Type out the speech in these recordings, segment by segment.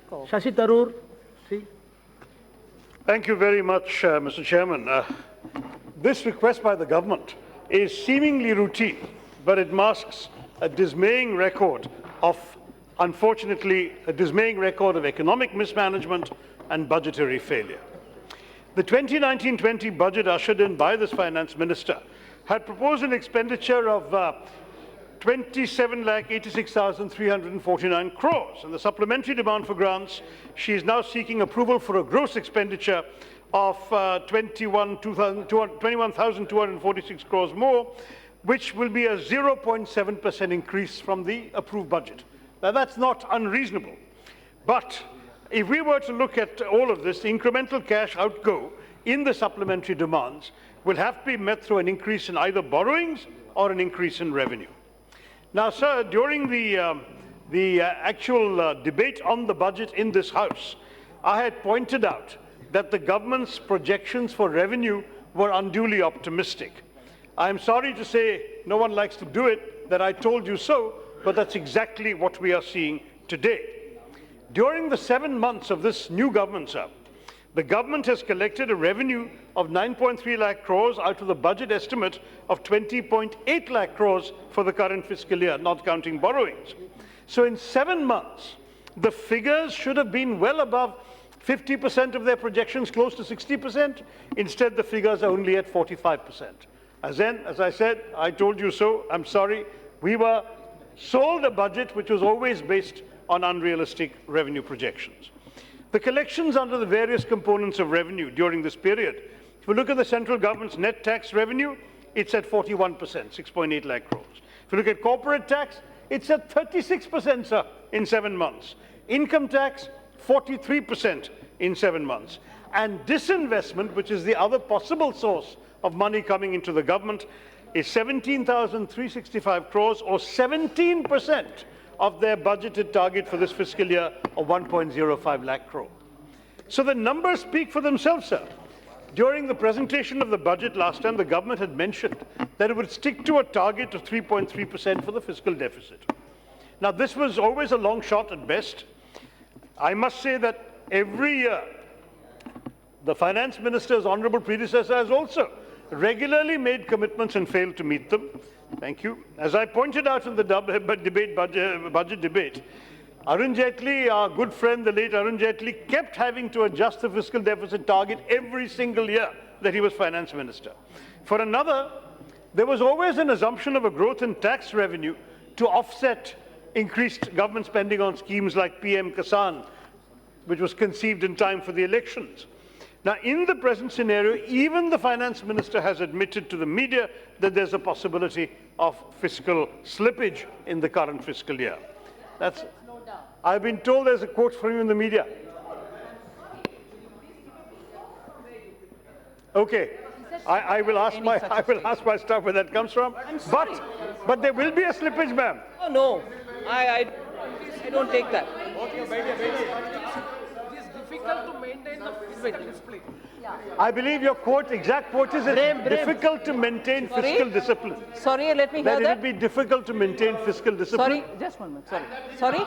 call. Shashi Tharoor. Thank you very much, Mr. Chairman. This request by the government is seemingly routine, but it masks a dismaying record of, unfortunately, a dismaying record of economic mismanagement and budgetary failure. The 2019-20 budget ushered in by this finance minister had proposed an expenditure of 27,86,349 crores. And the supplementary demand for grants, she is now seeking approval for a gross expenditure of 21,246 crores more, which will be a 0.7% increase from the approved budget. Now, that's not unreasonable. But if we were to look at all of this, the incremental cash outgo in the supplementary demands will have to be met through an increase in either borrowings or an increase in revenue. Now, sir, during the actual debate on the budget in this House, I had pointed out that the government's projections for revenue were unduly optimistic. I'm sorry to say, no one likes to do it, that I told you so, but that's exactly what we are seeing today. During the 7 months of this new government, sir, the government has collected a revenue of 9.3 lakh crores out of the budget estimate of 20.8 lakh crores for the current fiscal year, not counting borrowings. So in 7 months, the figures should have been well above 50% of their projections, close to 60%. Instead, the figures are only at 45%. As I said, I told you so. I'm sorry. We were sold a budget which was always based on unrealistic revenue projections. The collections under the various components of revenue during this period, if we look at the central government's net tax revenue, it's at 41%, 6.8 lakh crores. If you look at corporate tax, it's at 36%, sir, in 7 months. Income tax, 43% in 7 months. And disinvestment, which is the other possible source of money coming into the government, is 17,365 crores, or 17% of their budgeted target for this fiscal year of 1.05 lakh crore. So the numbers speak for themselves, sir. During the presentation of the budget last time, the government had mentioned that it would stick to a target of 3.3% for the fiscal deficit. Now, this was always a long shot at best. I must say that every year, the finance minister's honourable predecessor has also regularly made commitments and failed to meet them. Thank you. As I pointed out in the budget debate, Arun Jaitley, our good friend, the late Arun Jaitley, kept having to adjust the fiscal deficit target every single year that he was finance minister. For another, there was always an assumption of a growth in tax revenue to offset increased government spending on schemes like PM Kisan, which was conceived in time for the elections. Now, in the present scenario, even the finance minister has admitted to the media that there's a possibility of fiscal slippage in the current fiscal year. I've been told there's a quote from you in the media. Okay, I will ask my staff where that comes from. But there will be a slippage, ma'am. Oh no, I don't take that. Difficult to maintain the fiscal discipline. I believe your exact quote is difficult to maintain fiscal discipline. Sorry, let me hear that. That it will be difficult to maintain fiscal discipline. Sorry, just 1 minute. Sorry.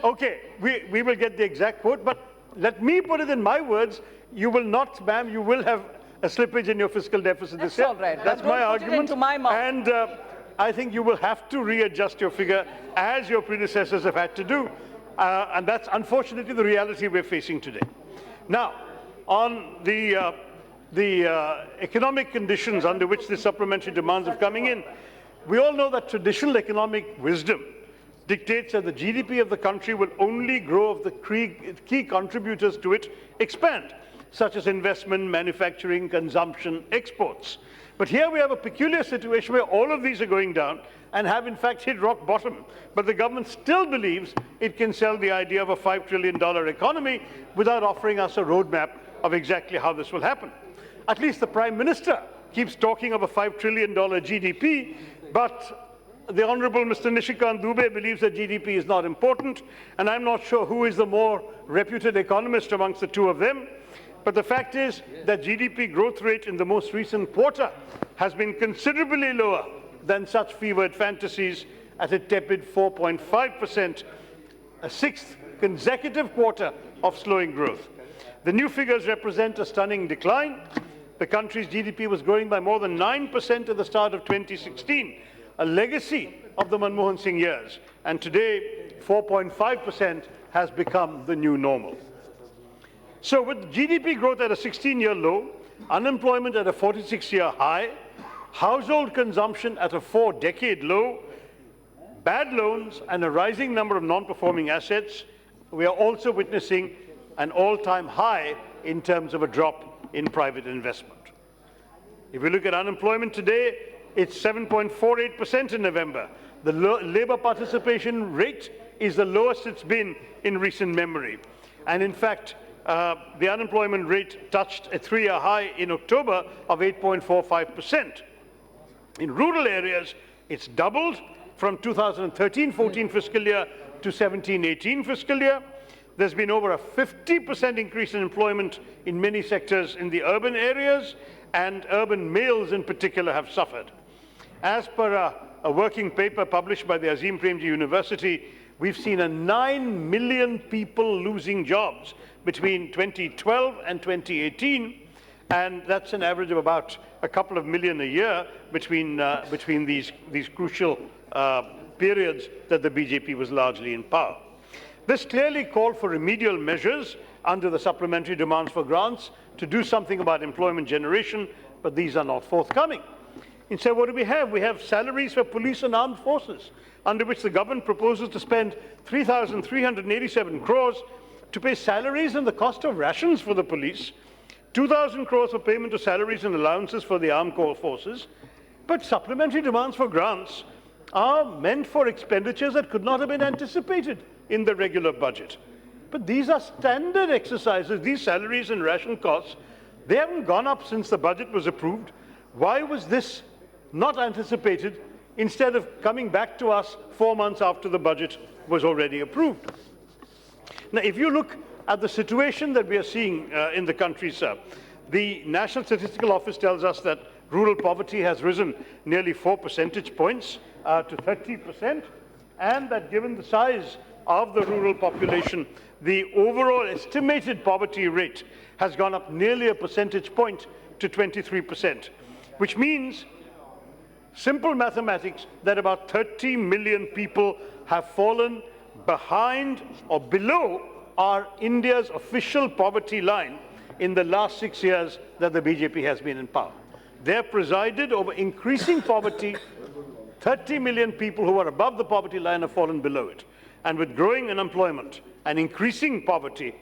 Okay, we will get the exact quote, but let me put it in my words. You will not, ma'am, you will have a slippage in your fiscal deficit this year. All right. That's my argument. Put it into my mouth. And I think you will have to readjust your figure as your predecessors have had to do. And that's unfortunately the reality we're facing today. Now, on the economic conditions under which the supplementary demands are coming in, we all know that traditional economic wisdom dictates that the GDP of the country will only grow if the key contributors to it expand, such as investment, manufacturing, consumption, exports. But here we have a peculiar situation where all of these are going down and have in fact hit rock bottom. But the government still believes it can sell the idea of a $5 trillion economy without offering us a roadmap of exactly how this will happen. At least the Prime Minister keeps talking of a $5 trillion GDP, but the Honourable Mr. Nishikant Dubey believes that GDP is not important, and I'm not sure who is the more reputed economist amongst the two of them. But the fact is that GDP growth rate in the most recent quarter has been considerably lower than such fevered fantasies, at a tepid 4.5%. a sixth consecutive quarter of slowing growth. The new figures represent a stunning decline. The country's GDP was growing by more than 9% at the start of 2016, a legacy of the Manmohan Singh years. And today, 4.5% has become the new normal. So with GDP growth at a 16-year low, unemployment at a 46-year high, household consumption at a 4-decade low, bad loans and a rising number of non-performing assets, we are also witnessing an all-time high in terms of a drop in private investment. If we look at unemployment today, it's 7.48% in November. The labour participation rate is the lowest it's been in recent memory. And in fact, the unemployment rate touched a 3-year high in October of 8.45%. In rural areas, it's doubled from 2013-14 fiscal year to 17-18 fiscal year. There's been over a 50% increase in employment in many sectors in the urban areas, and urban males in particular have suffered. As per a working paper published by the Azim Premji University, we've seen 9 million people losing jobs between 2012 and 2018, and that's an average of about a couple of million a year between these crucial periods that the BJP was largely in power. This clearly called for remedial measures under the supplementary demands for grants to do something about employment generation, but these are not forthcoming. Instead, what do we have? We have salaries for police and armed forces, under which the government proposes to spend 3,387 crores to pay salaries and the cost of rations for the police, 2,000 crores for payment of salaries and allowances for the armed forces, but supplementary demands for grants are meant for expenditures that could not have been anticipated in the regular budget. But these are standard exercises. These salaries and ration costs, they haven't gone up since the budget was approved. Why was this not anticipated instead of coming back to us 4 months after the budget was already approved? Now, if you look at the situation that we are seeing in the country, sir, the National Statistical Office tells us that rural poverty has risen nearly 4 percentage points to 30%, and that given the size of the rural population, the overall estimated poverty rate has gone up nearly a percentage point to 23%, which means, simple mathematics, that about 30 million people have fallen behind or below our India's official poverty line in the last 6 years that the BJP has been in power. They have presided over increasing poverty. 30 million people who are above the poverty line have fallen below it. And with growing unemployment and increasing poverty,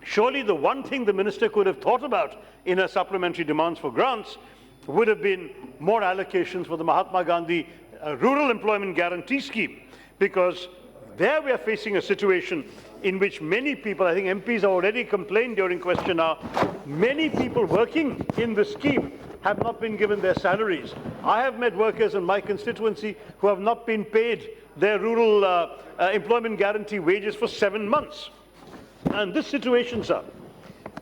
surely the one thing the minister could have thought about in her supplementary demands for grants would have been more allocations for the Mahatma Gandhi Rural Employment Guarantee Scheme, because there we are facing a situation in which many people, I think MPs have already complained during question hour, many people working in the scheme have not been given their salaries. I have met workers in my constituency who have not been paid their rural employment guarantee wages for 7 months. And this situation, sir,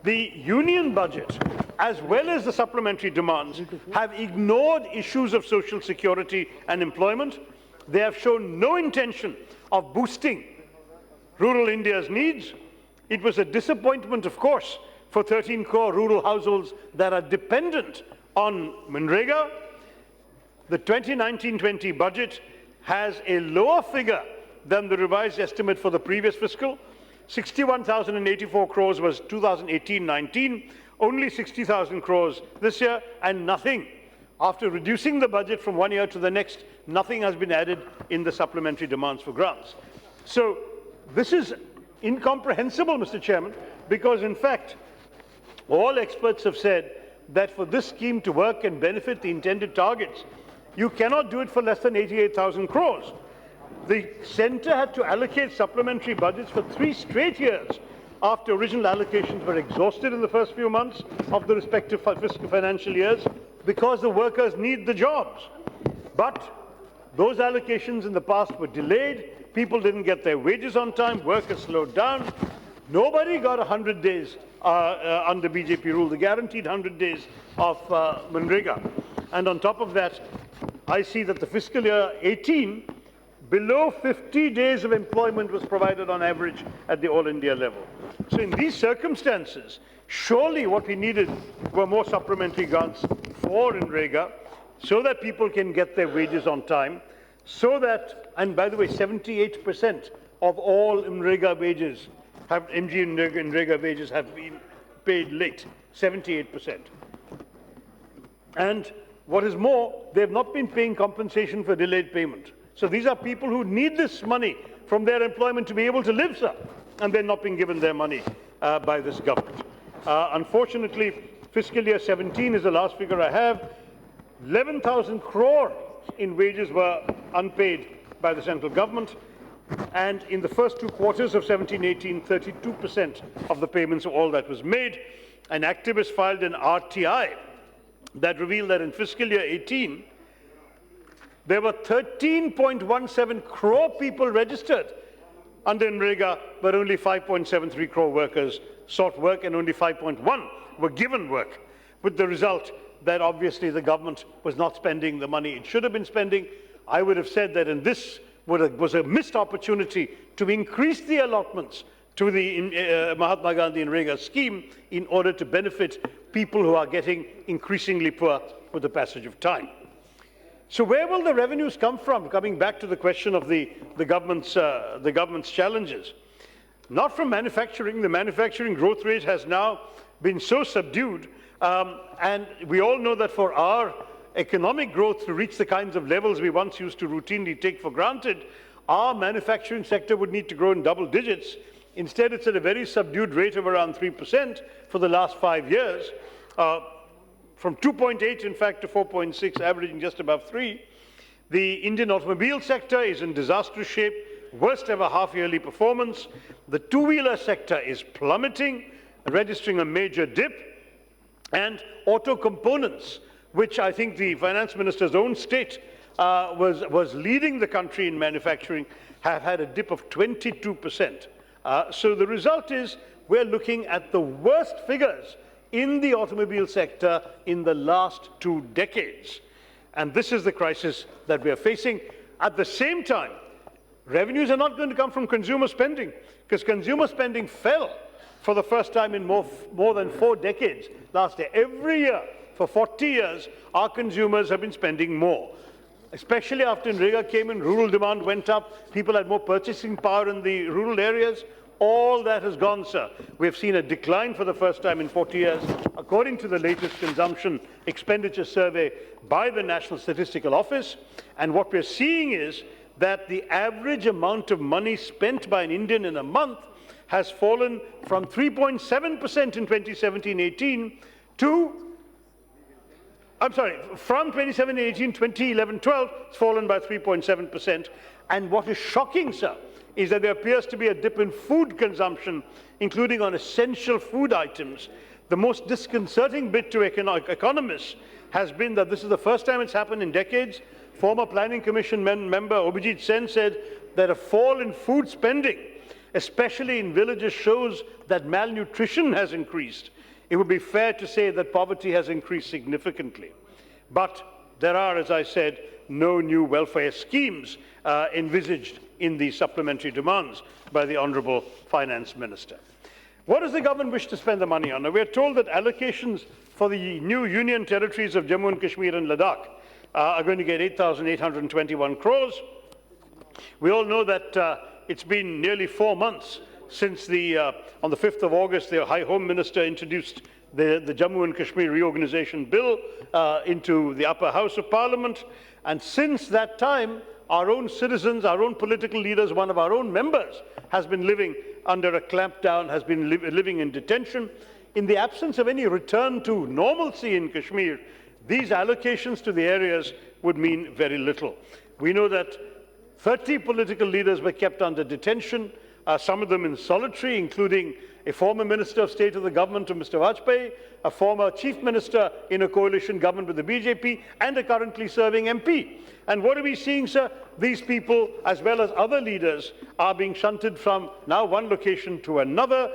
the union budget, as well as the supplementary demands, have ignored issues of social security and employment. They have shown no intention of boosting rural India's needs. It was a disappointment, of course, for 13 crore rural households that are dependent on Manrega. The 2019-20 budget has a lower figure than the revised estimate for the previous fiscal. 61,084 crores was 2018-19, only 60,000 crores this year, and nothing. After reducing the budget from 1 year to the next, nothing has been added in the supplementary demands for grants. So this is incomprehensible, Mr. Chairman, because in fact, all experts have said that for this scheme to work and benefit the intended targets, you cannot do it for less than 88,000 crores. The centre had to allocate supplementary budgets for 3 straight years after original allocations were exhausted in the first few months of the respective fiscal financial years, because the workers need the jobs. But those allocations in the past were delayed, people didn't get their wages on time, workers slowed down. Nobody got 100 days under BJP rule, the guaranteed 100 days of Manrega. And on top of that, I see that the fiscal year 18 below 50 days of employment was provided on average at the All India level. So in these circumstances, surely what we needed were more supplementary grants for NREGA so that people can get their wages on time, so that, and by the way, 78% of all NREGA wages NREGA wages have been paid late, 78%. And what is more, they have not been paying compensation for delayed payment. So these are people who need this money from their employment to be able to live, sir, and they're not being given their money by this government. Unfortunately, fiscal year 17 is the last figure I have. 11,000 crore in wages were unpaid by the central government. And in the first 2 quarters of 17-18, 32% of the payments of all that was made. An activist filed an RTI that revealed that in fiscal year 18, there were 13.17 crore people registered under NREGA, but only 5.73 crore workers sought work and only 5.1 were given work, with the result that obviously the government was not spending the money it should have been spending. I would have said that in this was a missed opportunity to increase the allotments to the Mahatma Gandhi NREGA scheme in order to benefit people who are getting increasingly poor with the passage of time. So where will the revenues come from? Coming back to the question of the government's challenges. Not from manufacturing. The manufacturing growth rate has now been so subdued, and we all know that for our economic growth to reach the kinds of levels we once used to routinely take for granted, our manufacturing sector would need to grow in double digits. Instead, it's at a very subdued rate of around 3% for the last 5 years, from 2.8, in fact, to 4.6, averaging just above 3. The Indian automobile sector is in disastrous shape, worst ever half-yearly performance. The two-wheeler sector is plummeting, registering a major dip, and auto components, which I think the finance minister's own state was leading the country in manufacturing, have had a dip of 22%. So the result is we're looking at the worst figures in the automobile sector in the last 2 decades. And this is the crisis that we are facing. At the same time, revenues are not going to come from consumer spending, because consumer spending fell for the first time in more than 4 decades last year. Every year for 40 years, our consumers have been spending more. Especially after NREGA came in, rural demand went up, people had more purchasing power in the rural areas. All that has gone, sir. We have seen a decline for the first time in 40 years, according to the latest consumption expenditure survey by the National Statistical Office. And what we're seeing is that the average amount of money spent by an Indian in a month has fallen from 3.7% in 2017-18 to from 2017-18, 2011-12, it's fallen by 3.7%. And what is shocking, sir, is that there appears to be a dip in food consumption, including on essential food items. The most disconcerting bit to economists has been that this is the first time it's happened in decades. Former Planning Commission member Obijit Sen said that a fall in food spending, especially in villages, shows that malnutrition has increased. It would be fair to say that poverty has increased significantly. But there are, as I said, no new welfare schemes envisaged in the supplementary demands by the Honourable Finance Minister. What does the government wish to spend the money on? Now, we are told that allocations for the new union territories of Jammu and Kashmir and Ladakh are going to get 8,821 crores. We all know that it's been nearly 4 months since on the 5th of August, the High Home Minister introduced the Jammu and Kashmir Reorganisation Bill into the upper house of Parliament. And since that time, our own citizens, our own political leaders, one of our own members has been living under a clampdown, has been living in detention. In the absence of any return to normalcy in Kashmir, these allocations to the areas would mean very little. We know that 30 political leaders were kept under detention, some of them in solitary, including a former Minister of State of the government of Mr. Vajpayee, a former Chief Minister in a coalition government with the BJP, and a currently serving MP. And what are we seeing, sir? These people, as well as other leaders, are being shunted from now one location to another,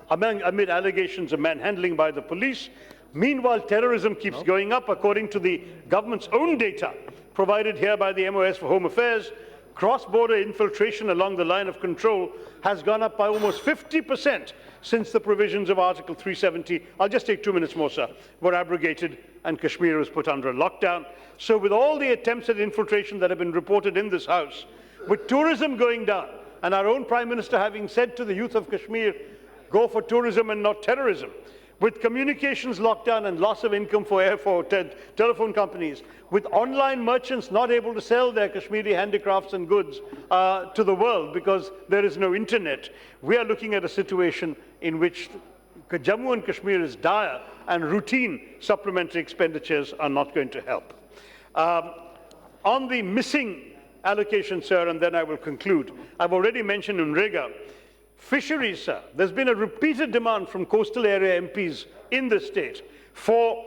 amid allegations of manhandling by the police. Meanwhile, terrorism keeps going up. According to the government's own data provided here by the MOS for Home Affairs, Cross-border infiltration along the line of control has gone up by almost 50% since the provisions of Article 370, I'll just take 2 minutes more, sir, were abrogated and Kashmir was put under a lockdown. So with all the attempts at infiltration that have been reported in this House, with tourism going down, and our own Prime Minister having said to the youth of Kashmir, go for tourism and not terrorism, with communications lockdown and loss of income for telephone companies, with online merchants not able to sell their Kashmiri handicrafts and goods to the world because there is no internet, we are looking at a situation in which Jammu and Kashmir is dire and routine supplementary expenditures are not going to help. On the missing allocation, sir, and then I will conclude, I've already mentioned Unrega. Fisheries, sir, there's been a repeated demand from coastal area MPs in the state for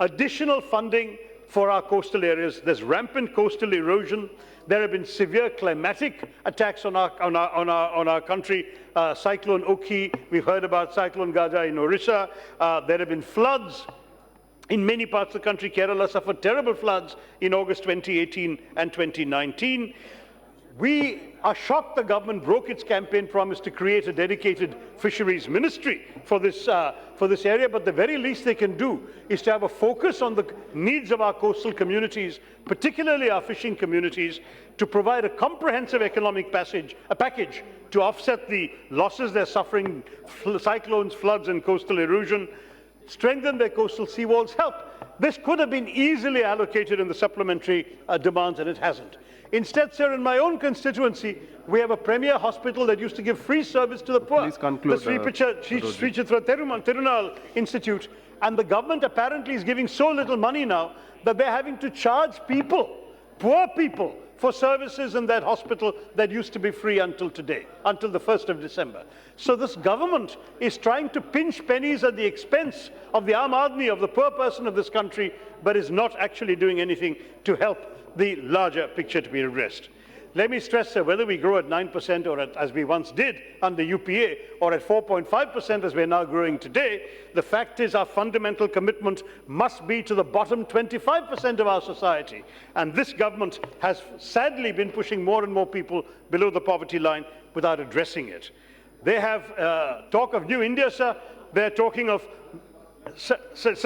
additional funding for our coastal areas. There's rampant coastal erosion. There have been severe climatic attacks on our country. Cyclone Oki, we've heard about Cyclone Gaja in Orissa. There have been floods in many parts of the country. Kerala suffered terrible floods in August 2018 and 2019. We are shocked the government broke its campaign promise to create a dedicated fisheries ministry for this area, but the very least they can do is to have a focus on the needs of our coastal communities, particularly our fishing communities, to provide a comprehensive economic package to offset the losses they're suffering, cyclones, floods and coastal erosion, strengthen their coastal seawalls, help. This could have been easily allocated in the supplementary demands, and it hasn't. Instead, sir, in my own constituency, we have a premier hospital that used to give free service to the poor. Please conclude, the Sri Chitra Tirunal Institute. And the government apparently is giving so little money now that they're having to charge people, poor people, for services in that hospital that used to be free until today, until the 1st of December. So this government is trying to pinch pennies at the expense of the Aam Aadmi, of the poor person of this country, but is not actually doing anything to help the larger picture to be addressed. Let me stress, sir, whether we grow at 9% or as we once did under UPA, or at 4.5% as we're now growing today, the fact is our fundamental commitment must be to the bottom 25% of our society. And this government has sadly been pushing more and more people below the poverty line without addressing it. They have talk of New India, sir. They're talking of... Sir,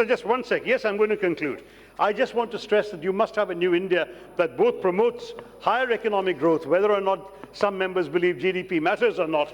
just one sec. Yes, I'm going to conclude. I just want to stress that you must have a new India that both promotes higher economic growth, whether or not some members believe GDP matters or not.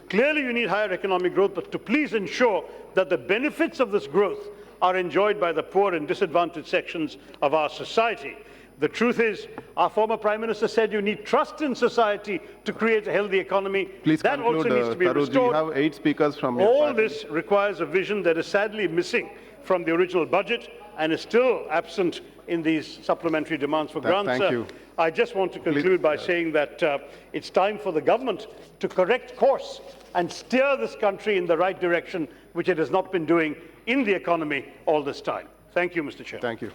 Clearly, you need higher economic growth, but to please ensure that the benefits of this growth are enjoyed by the poor and disadvantaged sections of our society. The truth is, our former Prime Minister said you need trust in society to create a healthy economy. Please that conclude, also needs to be Tharoor, restored. you have 8 speakers from your All party. this requires a vision that is sadly missing from the original budget and is still absent in these supplementary demands for grants. Thank you. I just want to conclude by saying that it's time for the government to correct course and steer this country in the right direction, which it has not been doing in the economy all this time. Thank you, Mr. Chair. Thank you.